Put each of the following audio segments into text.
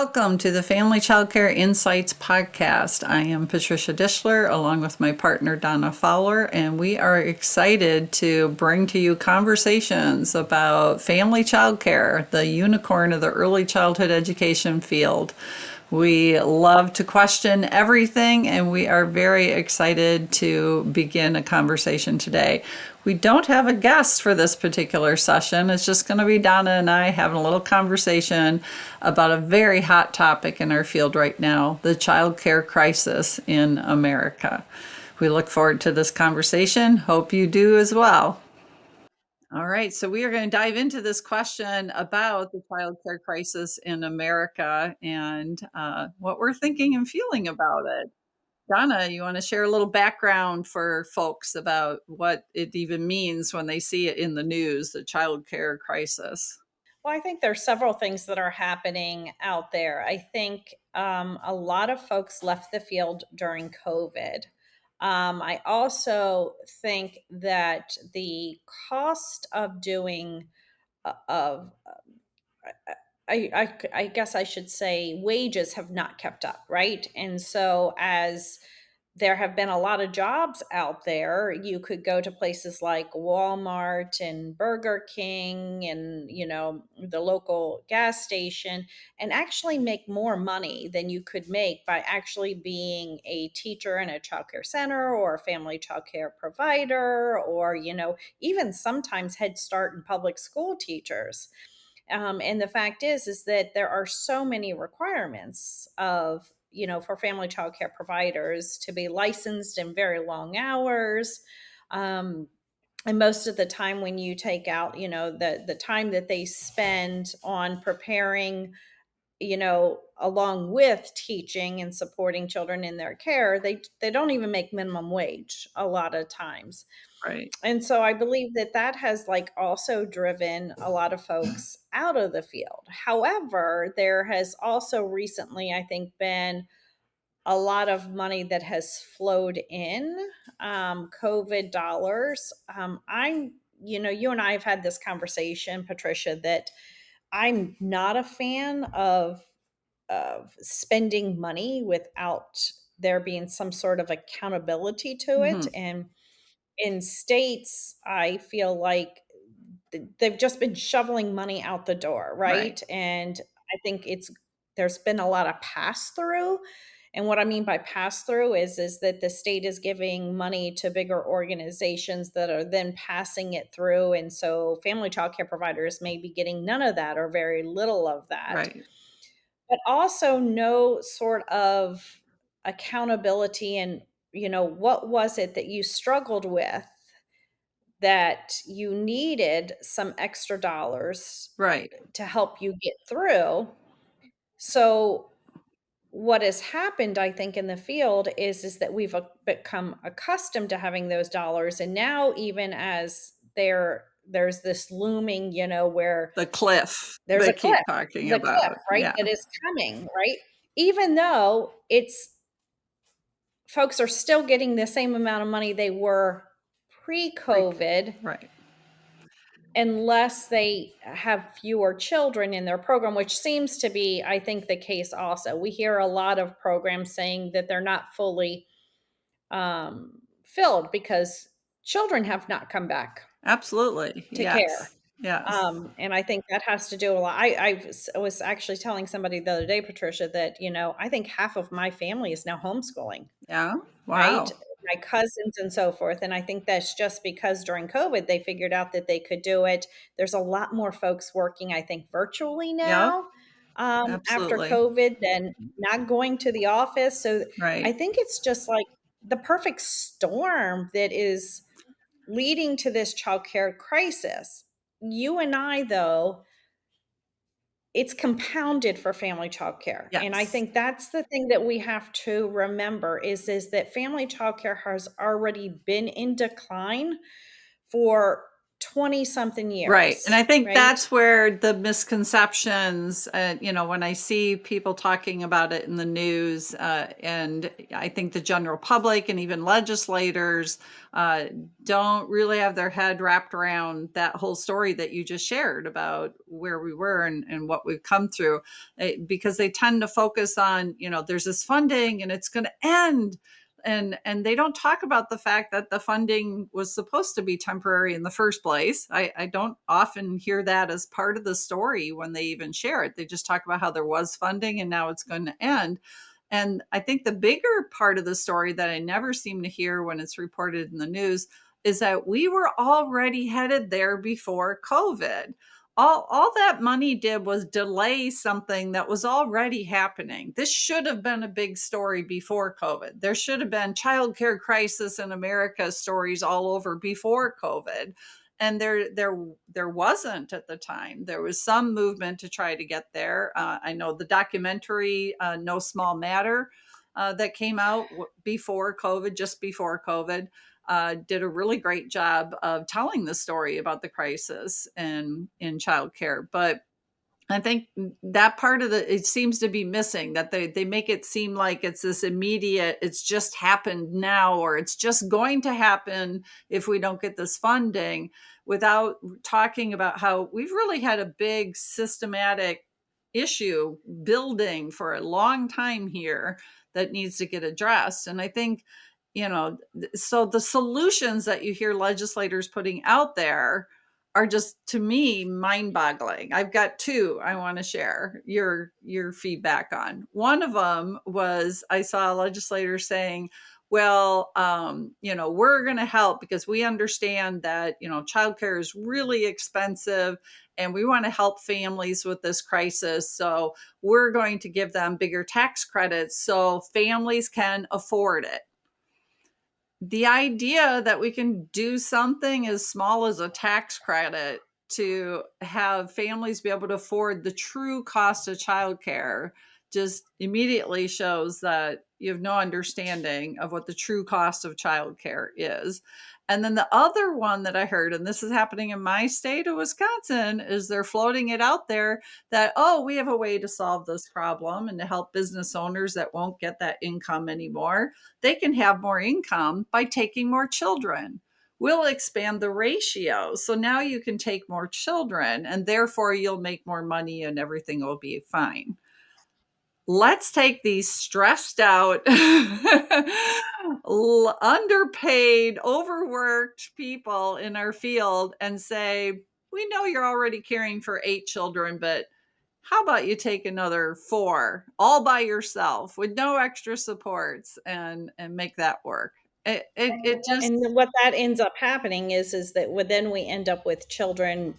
Welcome to the Family Childcare Insights podcast. I am Patricia Dischler along with my partner Donna Fowler, and we are excited to bring to you conversations about family childcare, the unicorn of the early childhood education field. We love to question everything, and we are very excited to begin a conversation today. We don't have a guest for this particular session. It's just going to be Donna and I having a little conversation about a very hot topic in our field right now, the child care crisis in America. We look forward to this conversation. Hope you do as well. All right, so we are going to dive into this question about the child care crisis in America and what we're thinking and feeling about it. Donna, you want to share a little background for folks about what it even means when they see it in the news, the child care crisis? Well, I think there's several things that are happening out there. I think a lot of folks left the field during COVID. I also think that the cost of doing of I guess I should say wages have not kept up, right? And so as there have been a lot of jobs out there. You could go to places like Walmart and Burger King and, the local gas station and actually make more money than you could make by actually being a teacher in a childcare center or a family childcare provider or, even sometimes Head Start and public school teachers. And the fact is that there are so many requirements of for family child care providers to be licensed in very long hours. And most of the time when you take out, the time that they spend on preparing, along with teaching and supporting children in their care, they don't even make minimum wage a lot of times. Right. And so I believe that that has like also driven a lot of folks out of the field. However, there has also recently, I think, been a lot of money that has flowed in, COVID dollars. You and I have had this conversation, Patricia, that I'm not a fan of spending money without there being some sort of accountability to it. Mm-hmm. And in states, I feel like they've just been shoveling money out the door, Right. right? And I think there's been a lot of pass through. And what I mean by pass through is that the state is giving money to bigger organizations that are then passing it through. And so family child care providers may be getting none of that or very little of that. Right. But also no sort of accountability and what was it that you struggled with that you needed some extra dollars Right. to help you get through. So what has happened, I think, in the field is that we've become accustomed to having those dollars, and now even as there's this looming, where The cliff there's they a cliff, keep talking the cliff, about. right, Yeah. that is coming, right? Even though it's folks are still getting the same amount of money they were pre-COVID, Right. unless they have fewer children in their program, which seems to be, I think, the case also. We hear a lot of programs saying that they're not fully filled because children have not come back Absolutely. to care. Yes. Yes. And I think that has to do a lot. I was actually telling somebody the other day, Patricia, that, I think half of my family is now homeschooling, Yeah. right? Wow. My cousins and so forth. And I think that's just because during COVID, they figured out that they could do it. There's a lot more folks working, I think, virtually Yep. now after Absolutely. COVID than not going to the office. So I Right. think it's just like the perfect storm that is leading to this childcare crisis. You and I, though, it's compounded for family childcare. And I Yes. think that's the thing that we have to remember is that family childcare has already been in decline for 20 something Right. And years, I think right? that's where the misconceptions, when I see people talking about it in the news, and I think the general public and even legislators uh, don't really have their head wrapped around that whole story that you just shared about where we were and what we've come through, because they tend to focus on, there's this funding and it's going to end, and they don't talk about the fact that the funding was supposed to be temporary in the first place. I don't often hear that as part of the story when they even share it. They just talk about how there was funding and now it's going to end. And I think the bigger part of the story that I never seem to hear when it's reported in the news is that we were already headed there before COVID. All that money did was delay something that was already happening. This should have been a big story before COVID. There should have been childcare crisis in America stories all over before COVID. And there wasn't at the time. There was some movement to try to get there. I know the documentary No Small Matter that came out before COVID, just before COVID, did a really great job of telling the story about the crisis in childcare. But I think that part of it seems to be missing, that they make it seem like it's this immediate, it's just happened now, or it's just going to happen if we don't get this funding, without talking about how we've really had a big systematic issue building for a long time here that needs to get addressed. And I think, so the solutions that you hear legislators putting out there are just, to me, mind-boggling. I've got two I want to share your feedback on. One of them was, I saw a legislator saying, well, we're going to help because we understand that, childcare is really expensive and we want to help families with this crisis. So we're going to give them bigger tax credits so families can afford it. The idea that we can do something as small as a tax credit to have families be able to afford the true cost of childcare just immediately shows that you have no understanding of what the true cost of childcare is. And then the other one that I heard, and this is happening in my state of Wisconsin, is they're floating it out there that, oh, we have a way to solve this problem and to help business owners that won't get that income anymore. They can have more income by taking more children. We'll expand the ratio. So now you can take more children and therefore you'll make more money and everything will be fine. Let's take these stressed out, underpaid, overworked people in our field and say, we know you're already caring for 8 children, but how about you take another 4 all by yourself with no extra supports and make that work? It just And what that ends up happening is that then we end up with children,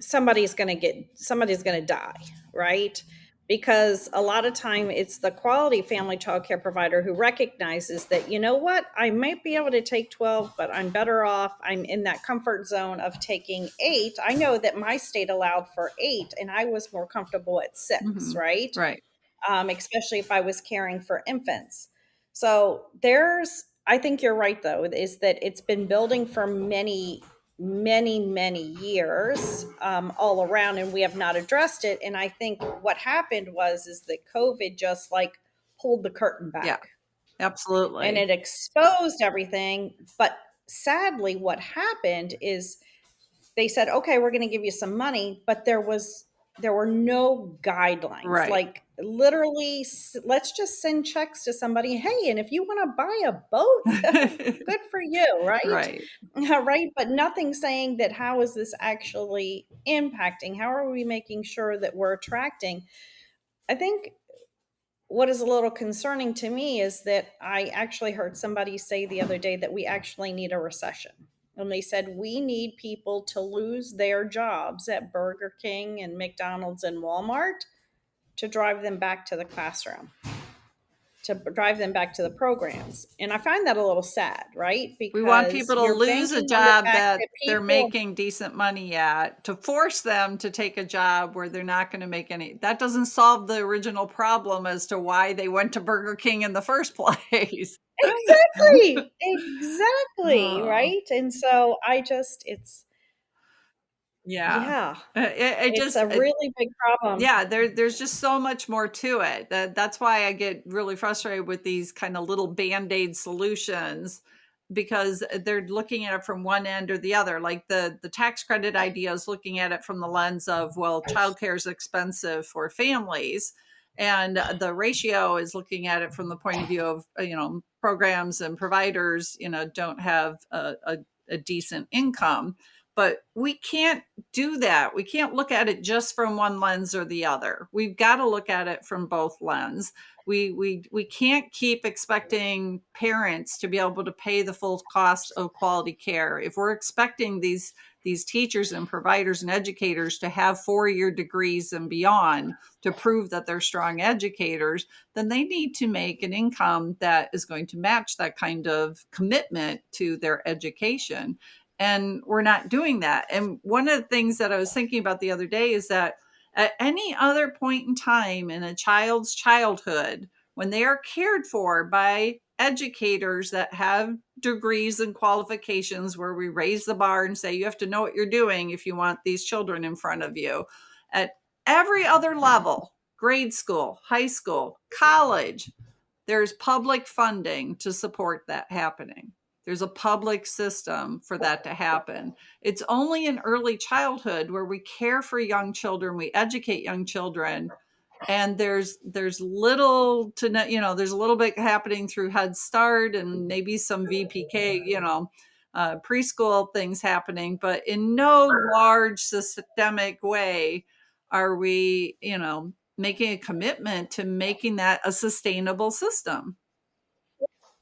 somebody's going to die, right? Because a lot of time it's the quality family child care provider who recognizes that, you know what, I might be able to take 12, but I'm better off, I'm in that comfort zone of taking 8. I know that my state allowed for 8 and I was more comfortable at 6, mhm, right? right. Especially if I was caring for infants. So I think you're right though, is that it's been building for many, many, many years, all around, and we have not addressed it. And I think what happened is that COVID just like pulled the curtain Yeah, back and absolutely. it exposed everything. But sadly, what happened is they said, okay, we're going to give you some money, but there were no guidelines. Right. Like literally, let's just send checks to somebody. Hey, and if you want to buy a boat, good for you, right? Right. Right. But nothing saying that how is this actually impacting? How are we making sure that we're attracting? I think what is a little concerning to me is that I actually heard somebody say the other day that we actually need a recession. And they said we need people to lose their jobs at Burger King and McDonald's and Walmart to drive them back to the classroom, to drive them back to the programs. And I find that a little sad, right? We want Because people to you're lose a banking on the job fact that that they're people, making decent money at, to force them to take a job where they're not going to make any. That doesn't solve the original problem as to why they went to Burger King in the first place. Exactly. Exactly, Oh, right? And so I just yeah. yeah, It it's just, a really big problem. yeah, there's just so much more to it. That's why I get really frustrated with these kind of little band-aid solutions, because they're looking at it from one end or the other. Like the tax credit idea is looking at it from the lens of, well, childcare is expensive for families, and the ratio is looking at it from the point of view of, programs and providers, don't have a decent income. But we can't do that. We can't look at it just from one lens or the other. We've got to look at it from both lenses. We can't keep expecting parents to be able to pay the full cost of quality care. If we're expecting these teachers and providers and educators to have 4-year degrees and beyond to prove that they're strong educators, then they need to make an income that is going to match that kind of commitment to their education. And we're not doing that. And one of the things that I was thinking about the other day is that at any other point in time in a child's childhood, when they are cared for by educators that have degrees and qualifications, where we raise the bar and say, you have to know what you're doing if you want these children in front of you, at every other level, grade school, high school, college, there's public funding to support that happening. There's a public system for that to happen. It's only in early childhood where we care for young children, we educate young children, and there's little to no, there's a little bit happening through Head Start and maybe some VPK, preschool things happening, but in no large systemic way are we, making a commitment to making that a sustainable system.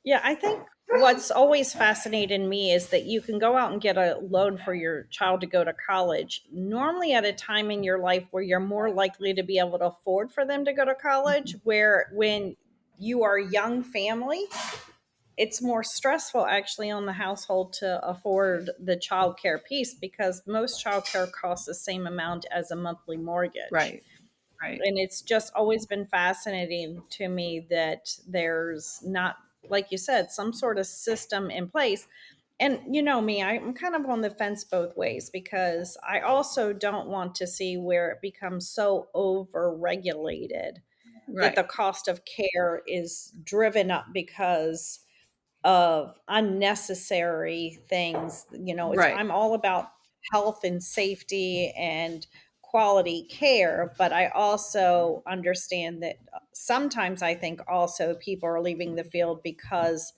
Yeah, I think what's always fascinated me is that you can go out and get a loan for your child to go to college, normally at a time in your life where you're more likely to be able to afford for them to go to college, Mhm. where when you are a young family, it's more stressful actually on the household to afford the child care piece because most child care costs the same amount as a monthly mortgage. Right, right, And it's just always been fascinating to me that there's not, like you said, some sort of system in place. And you know me, I'm kind of on the fence both ways because I also don't want to see where it becomes so over regulated that right, the cost of care is driven up because of unnecessary things. It's right. I'm all about health and safety and quality care, but I also understand that sometimes I think also people are leaving the field because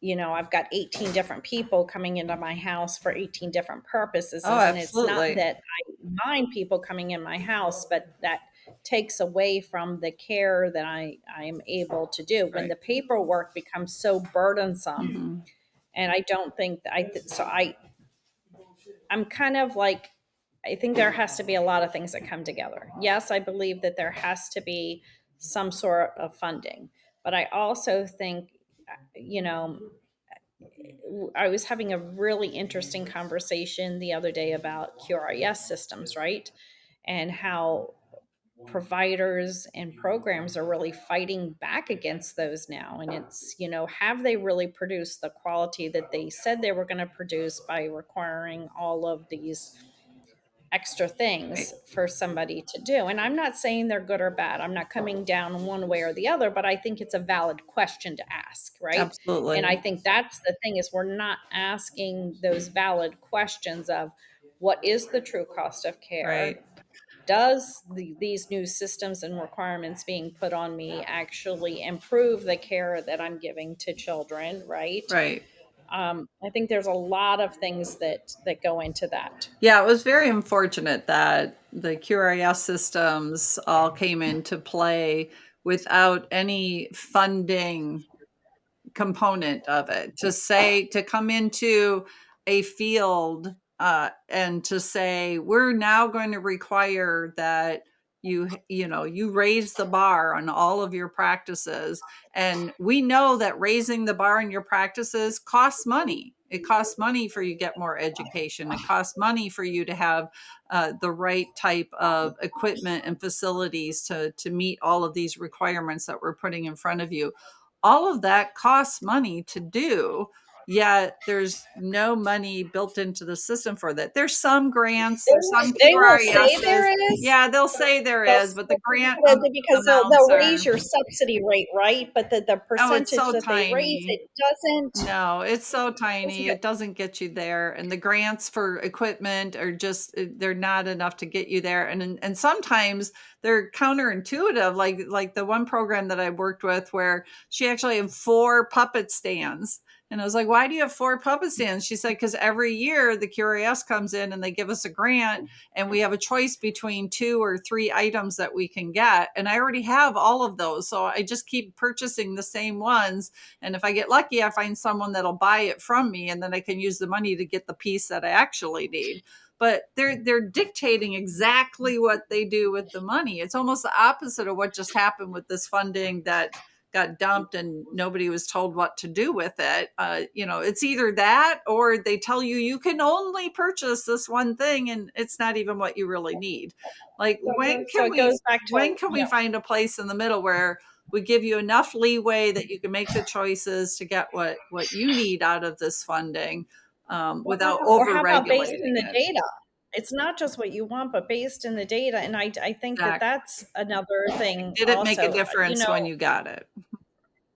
I've got 18 different people coming into my house for 18 different purposes. Oh, And it's not absolutely. that I mind people coming in my house, but that takes away from the care that I am able to do. When Right. the paperwork becomes so burdensome, Hmm. and I don't think that I'm kind of like, I think there has to be a lot of things that come together. Yes, I believe that there has to be some sort of funding, but I also think, you know, I was having a really interesting conversation the other day about QRIS systems, right? And how providers and programs are really fighting back against those now. And it's, have they really produced the quality that they said they were going to produce by requiring all of these extra Right. things for somebody to do? And I'm not saying they're good or bad. I'm not coming down one way or the other, but I think it's a valid question to ask, right? And I Absolutely. think that's the thing is we're not asking those valid questions of what is the true cost of Right. care? Does these new systems and requirements being put on me actually improve the care that I'm giving to children, right? Right. I think there's a lot of things that go into that. Yeah, it was very unfortunate that the QRIS systems all came into play without any funding component of it, to come into a field, and to say we're now going to require that you raise the bar on all of your practices, and we know that raising the bar on your practices costs money. It costs money for you to get more education. It costs money for you to have the right type of equipment and facilities to meet all of these requirements that we're putting in front of you. all of that costs money to do, yet there's no money built into the system for that. There's some grants, there's some They will say QRISs. there is. Yeah, they'll say there They'll is, say but the grant because they'll amounts raise are, your subsidy rate, right? But the oh, it's percentage so that they raise, tiny. it doesn't. No, it's so Doesn't tiny. get, It doesn't get you there. And the grants for equipment are just, they're not enough to get you there. And sometimes they're counterintuitive. Like the one program that I worked with where she actually had 4 puppet stands. And I was like, why do you have 4 puppet stands? She said, because every year the QRS comes in and they give us a grant and we have a choice between 2 or 3 items that we can get. And I already have all of those. So I just keep purchasing the same ones, and if I get lucky, I find someone that'll buy it from me, and then I can use the money to get the piece that I actually need. But they're dictating exactly what they do with the money. It's almost the opposite of what just happened with this funding that got dumped and nobody was told what to do with it. It's either that or they tell you you can only purchase this one thing, and it's not even what you really need. Like so it goes back to, when can we find a place in the middle where we give you enough leeway that you can make the choices to get what you need out of this funding, without or over how about based in regulating the it. data? It's not just what you want, but based in the data. And I think that Exactly. that's another thing Did it make a also, difference when you got it?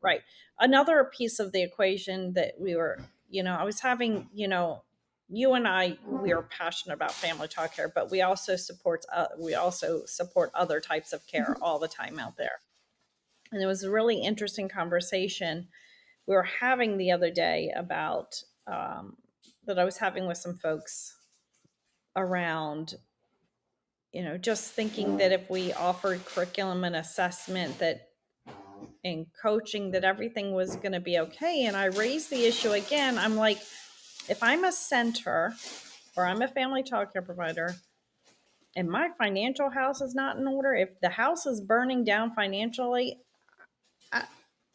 right. Another piece of the equation that I was having, you and I, we are passionate about family childcare, but we also support other types of care all the time out there. And it was a really interesting conversation we were having the other day about that I was having with some folks around, just thinking that if we offered curriculum and assessment that in coaching that everything was going to be okay. And I raised the issue again. I'm like, if I'm a center or I'm a family childcare provider and my financial house is not in order, if the house is burning down financially,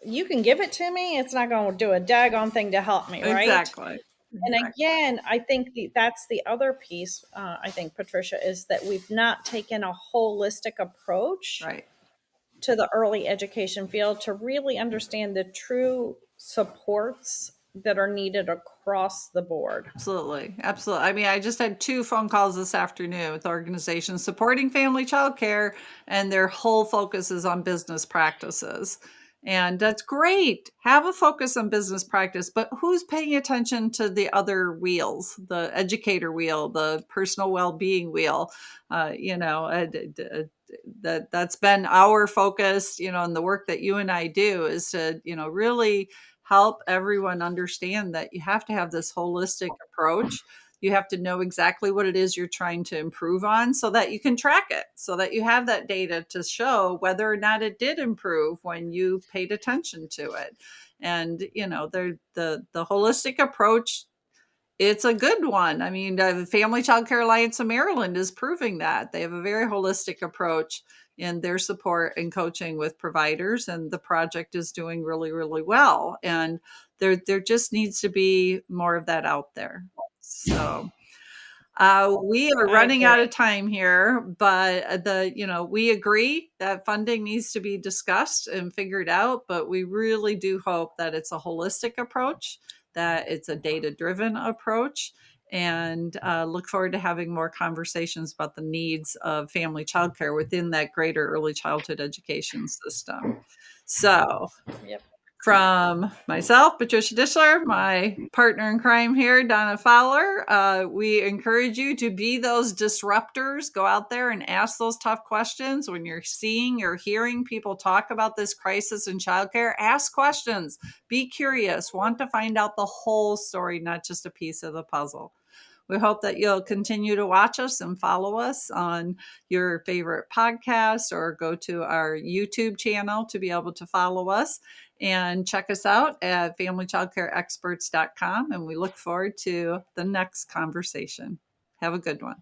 you can give it to me. It's not going to do a daggone thing to help me, right? Exactly. And Exactly. again, I think that's the other piece, I think, Patricia, is that we've not taken a holistic approach Right. to the early education field to really understand the true supports that are needed across the board. Absolutely. Absolutely. I mean, I just had 2 phone calls this afternoon with organizations supporting family childcare, and their whole focus is on business practices. And that's great. Have a focus on business practice, but who's paying attention to the other wheels, the educator wheel, the personal well-being wheel? That's been our focus, and the work that you and I do is to, really help everyone understand that you have to have this holistic approach. You have to know exactly what it is you're trying to improve on so that you can track it, so that you have that data to show whether or not it did improve when you paid attention to it. And, the holistic approach, it's a good one. I mean, the Family Child Care Alliance of Maryland is proving that. They have a very holistic approach in their support and coaching with providers, and the project is doing really, really well. And there just needs to be more of that out there. So we are I running out agree. of time here, but we agree that funding needs to be discussed and figured out, but we really do hope that it's a holistic approach, that it's a data-driven approach, and look forward to having more conversations about the needs of family childcare within that greater early childhood education system. So Yep. from myself, Patricia Dischler, my partner in crime here, Donna Fowler, we encourage you to be those disruptors. Go out there and ask those tough questions. When you're seeing or hearing people talk about this crisis in childcare, ask questions. Be curious. Want to find out the whole story, not just a piece of the puzzle. We hope that you'll continue to watch us and follow us on your favorite podcast, or go to our YouTube channel to be able to follow us, and check us out at familychildcareexperts.com. And we look forward to the next conversation. Have a good one.